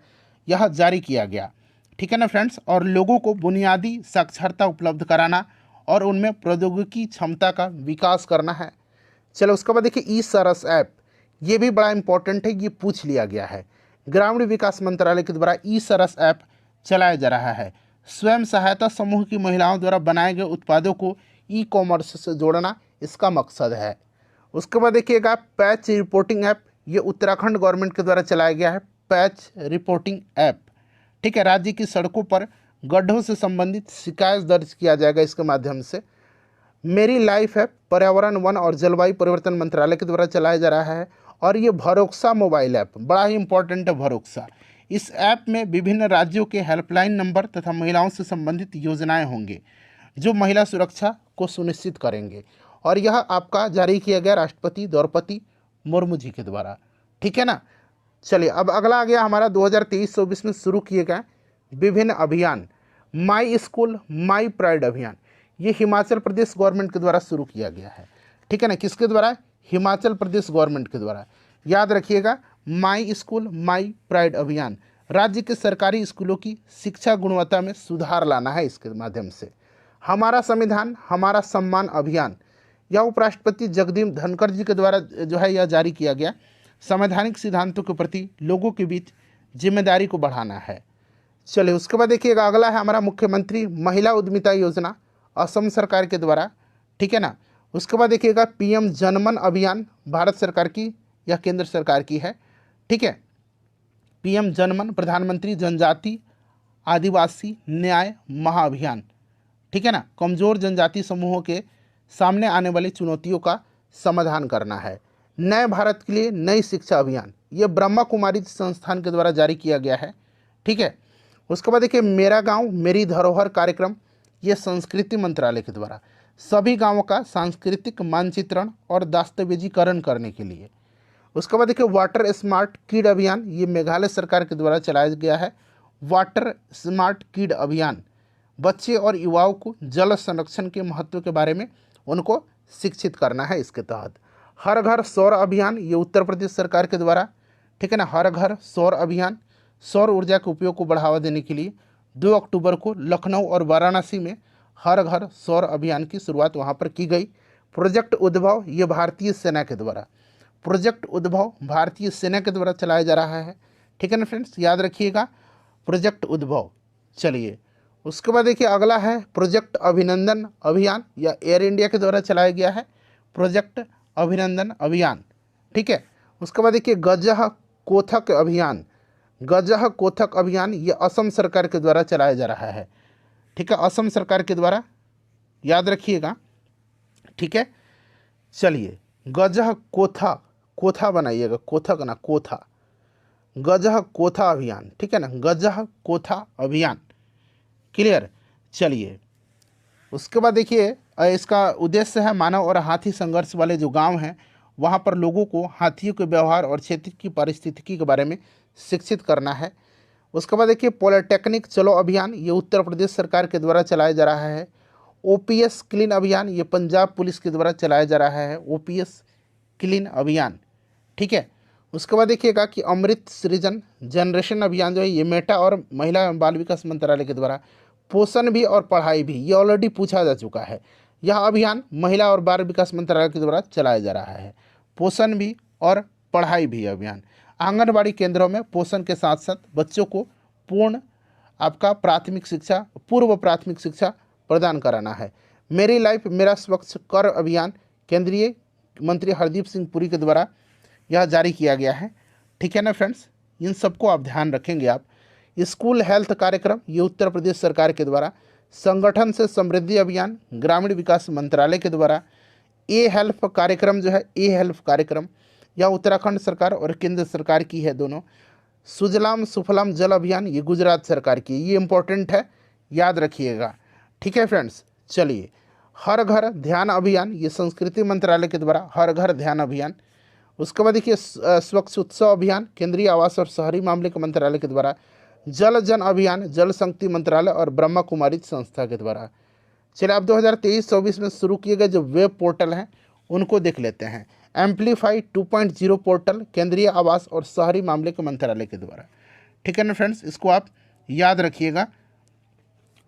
यह जारी किया गया। ठीक है ना फ्रेंड्स, और लोगों को बुनियादी साक्षरता उपलब्ध कराना और उनमें प्रौद्योगिकी क्षमता का विकास करना है। चलो उसके बाद देखिए ई सरस ऐप, ये भी बड़ा इंपॉर्टेंट है, ये पूछ लिया गया है। ग्रामीण विकास मंत्रालय के द्वारा ई सरस ऐप चलाया जा रहा है। स्वयं सहायता समूह की महिलाओं द्वारा बनाए गए उत्पादों को ई कॉमर्स से जोड़ना इसका मकसद है। उसके बाद देखिएगा पैच रिपोर्टिंग ऐप, ये उत्तराखंड गवर्नमेंट के द्वारा चलाया गया है पैच रिपोर्टिंग ऐप। ठीक है, राज्य की सड़कों पर गड्ढों से संबंधित शिकायत दर्ज किया जाएगा इसके माध्यम से। मेरी लाइफ ऐप पर्यावरण वन और जलवायु परिवर्तन मंत्रालय के द्वारा चलाया जा रहा है। और ये भरोक्सा मोबाइल ऐप बड़ा ही इंपॉर्टेंट है, भरोक्सा। इस ऐप में विभिन्न राज्यों के हेल्पलाइन नंबर तथा महिलाओं से संबंधित योजनाएं होंगे जो महिला सुरक्षा को सुनिश्चित करेंगे। और यह आपका जारी किया गया राष्ट्रपति द्रौपदी मुर्मू जी के द्वारा। ठीक है ना। चलिए अब अगला आ गया हमारा 2023-24 में शुरू किए गए विभिन्न अभियान। माई स्कूल माई प्राइड अभियान, ये हिमाचल प्रदेश गवर्नमेंट के द्वारा शुरू किया गया है। ठीक है ना, किसके द्वारा? हिमाचल प्रदेश गवर्नमेंट के द्वारा। याद रखिएगा, माई स्कूल माई प्राइड अभियान राज्य के सरकारी स्कूलों की शिक्षा गुणवत्ता में सुधार लाना है इसके माध्यम से। हमारा संविधान हमारा सम्मान अभियान, यह उपराष्ट्रपति जगदीप धनखड़ जी के द्वारा जो है यह जारी किया गया। संवैधानिक सिद्धांतों के प्रति लोगों के बीच जिम्मेदारी को बढ़ाना है। चलिए उसके बाद देखिएगा अगला है हमारा मुख्यमंत्री महिला उद्यमिता योजना, असम सरकार के द्वारा। ठीक है ना। उसके बाद देखिएगा पीएम जनमन अभियान, भारत सरकार की या केंद्र सरकार की है। ठीक है, पीएम जनमन प्रधानमंत्री जनजाति आदिवासी न्याय महाअभियान। ठीक है ना, कमजोर जनजाति समूहों के सामने आने वाली चुनौतियों का समाधान करना है। नए भारत के लिए नई शिक्षा अभियान, ये ब्रह्मा कुमारी संस्थान के द्वारा जारी किया गया है। ठीक है, उसके बाद देखिए मेरा गांव मेरी धरोहर कार्यक्रम, ये संस्कृति मंत्रालय के द्वारा सभी गांवों का सांस्कृतिक मानचित्रण और दस्तावेजीकरण करने के लिए। उसके बाद देखिए वाटर स्मार्ट किड अभियान, ये मेघालय सरकार के द्वारा चलाया गया है। वाटर स्मार्ट किड अभियान बच्चे और युवाओं को जल संरक्षण के महत्व के बारे में उनको शिक्षित करना है इसके तहत। हर घर सौर अभियान, ये उत्तर प्रदेश सरकार के द्वारा। ठीक है ना, हर घर सौर अभियान सौर ऊर्जा के उपयोग को बढ़ावा देने के लिए 2 अक्टूबर को लखनऊ और वाराणसी में हर घर सौर अभियान की शुरुआत वहाँ पर की गई। प्रोजेक्ट उद्भव, ये भारतीय सेना के द्वारा, प्रोजेक्ट उद्भव भारतीय सेना के द्वारा चलाया जा रहा है। ठीक है ना फ्रेंड्स, याद रखिएगा प्रोजेक्ट उद्भव। चलिए उसके बाद देखिए अगला है प्रोजेक्ट अभिनंदन अभियान, या एयर इंडिया के द्वारा चलाया गया है प्रोजेक्ट अभिनंदन अभियान। ठीक है, उसके बाद देखिए गजह कोथक अभियान, गजह कोथक अभियान ये असम सरकार के द्वारा चलाया जा रहा है। ठीक है, असम सरकार के द्वारा, याद रखिएगा। ठीक है, चलिए गजह कोथा, कोथा बनाइएगा, कोथक ना कोथा, गजह कोथा अभियान। ठीक है ना, गजह कोथा अभियान, क्लियर। चलिए उसके बाद देखिए इसका उद्देश्य है मानव और हाथी संघर्ष वाले जो गांव हैं वहां पर लोगों को हाथियों के व्यवहार और क्षेत्र की पारिस्थितिकी के बारे में शिक्षित करना है। उसके बाद देखिए पॉलिटेक्निक चलो अभियान, ये उत्तर प्रदेश सरकार के द्वारा चलाया जा रहा है। ओपीएस क्लीन अभियान, ये पंजाब पुलिस के द्वारा चलाया जा रहा है ओपीएस क्लीन अभियान। ठीक है, उसके बाद देखिएगा कि अमृत सृजन जनरेशन अभियान जो है ये मेटा और महिला एवं बाल विकास मंत्रालय के द्वारा। पोषण भी और पढ़ाई भी, ये ऑलरेडी पूछा जा चुका है। यह अभियान महिला और बाल विकास मंत्रालय के द्वारा चलाया जा रहा है। पोषण भी और पढ़ाई भी अभियान, आंगनबाड़ी केंद्रों में पोषण के साथ साथ बच्चों को पूर्ण आपका प्राथमिक शिक्षा, पूर्व प्राथमिक शिक्षा प्रदान कराना है। मेरी लाइफ मेरा स्वच्छ कर अभियान केंद्रीय मंत्री हरदीप सिंह पुरी के द्वारा यह जारी किया गया है। ठीक है ना फ्रेंड्स, इन सबको आप ध्यान रखेंगे। आप स्कूल हेल्थ कार्यक्रम, ये उत्तर प्रदेश सरकार के द्वारा। संगठन से समृद्धि अभियान ग्रामीण विकास मंत्रालय के द्वारा। ए हेल्प कार्यक्रम जो है, ए हेल्प कार्यक्रम यह उत्तराखंड सरकार और केंद्र सरकार की है दोनों। सुजलाम सुफलाम जल अभियान, ये गुजरात सरकार की, ये इंपॉर्टेंट है, याद रखिएगा। ठीक है फ्रेंड्स, चलिए हर घर ध्यान अभियान, ये संस्कृति मंत्रालय के द्वारा हर घर ध्यान अभियान। उसके बाद देखिए स्वच्छ उत्सव अभियान केंद्रीय आवास और शहरी मामले के मंत्रालय के द्वारा। जल जन अभियान जल शक्ति मंत्रालय और ब्रह्मा कुमारी संस्था के द्वारा। चलिए अब 2023-24 में शुरू किए गए जो वेब पोर्टल हैं उनको देख लेते हैं। एम्पलीफाई 2.0 पोर्टल केंद्रीय आवास और शहरी मामले के मंत्रालय के द्वारा। ठीक है ना फ्रेंड्स, इसको आप याद रखिएगा।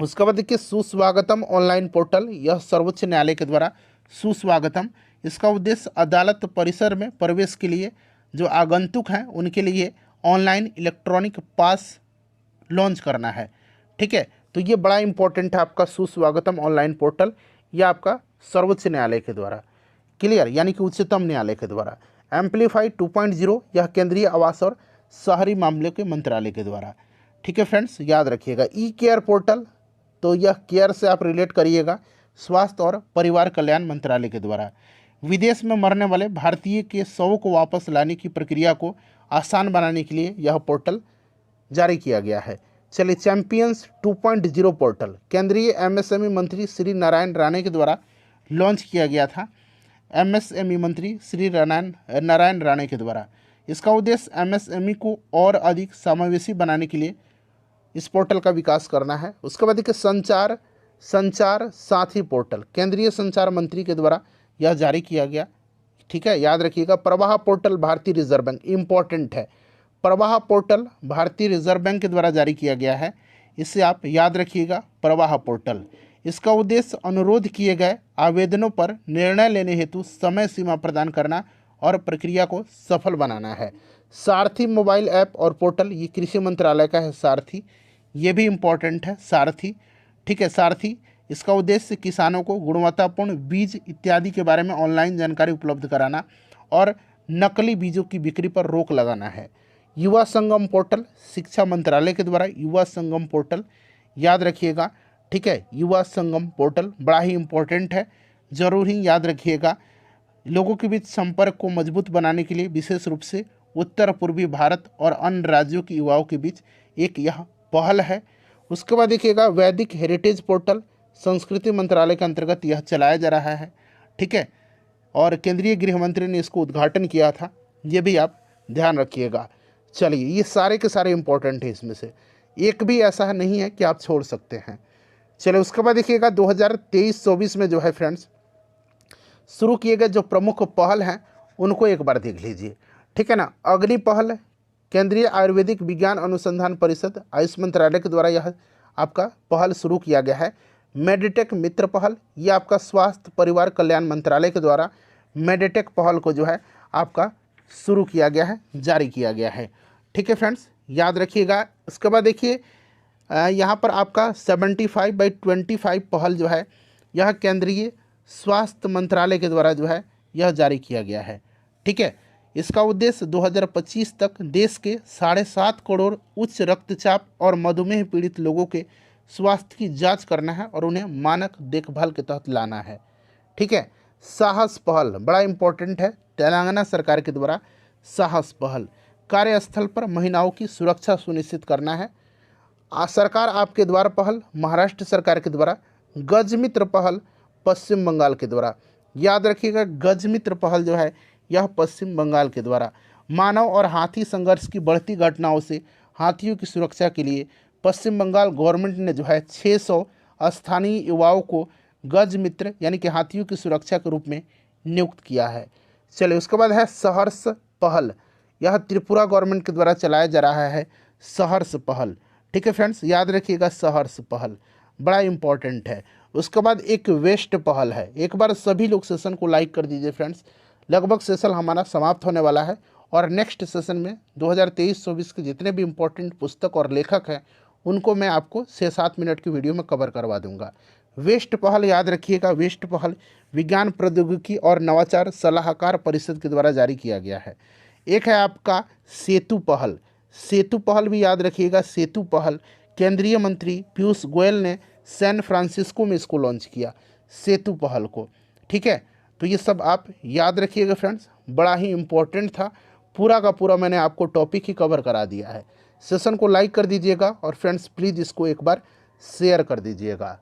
उसके बाद देखिए सुस्वागतम ऑनलाइन पोर्टल, यह सर्वोच्च न्यायालय के द्वारा सुस्वागतम, इसका उद्देश्य अदालत परिसर में प्रवेश के लिए जो आगंतुक हैं उनके लिए ऑनलाइन इलेक्ट्रॉनिक पास लॉन्च करना है। ठीक है, तो ये बड़ा इंपॉर्टेंट है आपका सुस्वागतम ऑनलाइन पोर्टल, यह आपका सर्वोच्च न्यायालय के द्वारा, क्लियर, यानी कि उच्चतम न्यायालय के द्वारा। एम्पलीफाई 2.0, यह केंद्रीय आवास और शहरी मामलों के मंत्रालय के द्वारा। ठीक है फ्रेंड्स, याद रखिएगा। ई केयर पोर्टल, तो यह केयर से आप रिलेट करिएगा, स्वास्थ्य और परिवार कल्याण मंत्रालय के द्वारा। विदेश में मरने वाले भारतीय के शवों को वापस लाने की प्रक्रिया को आसान बनाने के लिए यह पोर्टल जारी किया गया है। चलिए, चैंपियंस 2.0 पोर्टल केंद्रीय एमएसएमई मंत्री श्री नारायण राणे के द्वारा लॉन्च किया गया था। एमएसएमई मंत्री श्री नारायण राणे के द्वारा। इसका उद्देश्य एमएसएमई को और अधिक समावेशी बनाने के लिए इस पोर्टल का विकास करना है। उसके बाद देखिए संचार साथी पोर्टल, केंद्रीय संचार मंत्री के द्वारा यह जारी किया गया। ठीक है, याद रखिएगा। प्रवाह पोर्टल भारतीय रिजर्व बैंक, इंपॉर्टेंट है, प्रवाह पोर्टल भारतीय रिजर्व बैंक के द्वारा जारी किया गया है, इसे आप याद रखिएगा, प्रवाह पोर्टल। इसका उद्देश्य अनुरोध किए गए आवेदनों पर निर्णय लेने हेतु समय सीमा प्रदान करना और प्रक्रिया को सफल बनाना है। सारथी मोबाइल ऐप और पोर्टल, ये कृषि मंत्रालय का है सारथी, ये भी इम्पॉर्टेंट है सारथी। ठीक है, सारथी, इसका उद्देश्य किसानों को गुणवत्तापूर्ण बीज इत्यादि के बारे में ऑनलाइन जानकारी उपलब्ध कराना और नकली बीजों की बिक्री पर रोक लगाना है। युवा संगम पोर्टल, शिक्षा मंत्रालय के द्वारा युवा संगम पोर्टल, याद रखिएगा। ठीक है, युवा संगम पोर्टल बड़ा ही इम्पोर्टेंट है, जरूर ही याद रखिएगा। लोगों के बीच संपर्क को मजबूत बनाने के लिए विशेष रूप से उत्तर पूर्वी भारत और अन्य राज्यों के युवाओं के बीच एक यह पहल है। उसके बाद देखिएगा वैदिक हेरिटेज पोर्टल, संस्कृति मंत्रालय के अंतर्गत यह चलाया जा रहा है। ठीक है, और केंद्रीय गृह मंत्री ने इसको उद्घाटन किया था, ये भी आप ध्यान रखिएगा। चलिए, ये सारे के सारे इंपॉर्टेंट है, इसमें से एक भी ऐसा नहीं है कि आप छोड़ सकते हैं। चलिए, उसके बाद देखिएगा 2023-24 में जो है फ्रेंड्स शुरू किए गए जो प्रमुख पहल हैं उनको एक बार देख लीजिए। ठीक है ना। अग्नि पहल, केंद्रीय आयुर्वेदिक विज्ञान अनुसंधान परिषद आयुष मंत्रालय के द्वारा यह आपका पहल शुरू किया गया है। मेडिटेक मित्र पहल, ये आपका स्वास्थ्य परिवार कल्याण मंत्रालय के द्वारा मेडिटेक पहल को जो है आपका शुरू किया गया है, जारी किया गया है। ठीक है फ्रेंड्स, याद रखिएगा। उसके बाद देखिए यहाँ पर आपका 75/25 पहल जो है यह केंद्रीय स्वास्थ्य मंत्रालय के द्वारा जो है यह जारी किया गया है। ठीक है, इसका उद्देश्य 2025 तक देश के 7.5 करोड़ उच्च रक्तचाप और मधुमेह पीड़ित लोगों के स्वास्थ्य की जांच करना है और उन्हें मानक देखभाल के तहत लाना है। ठीक है, साहस पहल बड़ा इंपॉर्टेंट है, तेलंगाना सरकार के द्वारा साहस पहल, कार्यस्थल पर महिलाओं की सुरक्षा सुनिश्चित करना है। सरकार आपके द्वार पहल, महाराष्ट्र सरकार के द्वारा। गजमित्र पहल, पश्चिम बंगाल के द्वारा। याद रखिएगा, गजमित्र पहल जो है यह पश्चिम बंगाल के द्वारा। मानव और हाथी संघर्ष की बढ़ती घटनाओं से हाथियों की सुरक्षा के लिए पश्चिम बंगाल गवर्नमेंट ने जो है 600 स्थानीय युवाओं को गज मित्र यानी कि हाथियों की सुरक्षा के रूप में नियुक्त किया है। चलिए, उसके बाद है सहर्ष पहल, यह त्रिपुरा गवर्नमेंट के द्वारा चलाया जा रहा है सहर्ष पहल। ठीक है फ्रेंड्स, याद रखिएगा सहर्ष पहल बड़ा इंपॉर्टेंट है। उसके बाद एक वेस्ट पहल है। एक बार सभी लोग सेशन को लाइक कर दीजिए फ्रेंड्स, लगभग सेशन हमारा समाप्त होने वाला है और नेक्स्ट सेशन में 2023-24 के जितने भी इम्पोर्टेंट पुस्तक और लेखक हैं उनको मैं आपको 6-7 मिनट की वीडियो में कवर करवा दूंगा। वेस्ट पहल याद रखिएगा, वेस्ट पहल विज्ञान प्रौद्योगिकी और नवाचार सलाहकार परिषद के द्वारा जारी किया गया है। एक है आपका सेतु पहल, सेतु पहल भी याद रखिएगा। सेतु पहल केंद्रीय मंत्री पीयूष गोयल ने सैन फ्रांसिस्को में इसको लॉन्च किया, सेतु पहल को। ठीक है, तो ये सब आप याद रखिएगा फ्रेंड्स, बड़ा ही इम्पोर्टेंट था, पूरा का पूरा मैंने आपको टॉपिक ही कवर करा दिया है। सेशन को लाइक कर दीजिएगा और फ्रेंड्स प्लीज़ इसको एक बार शेयर कर दीजिएगा।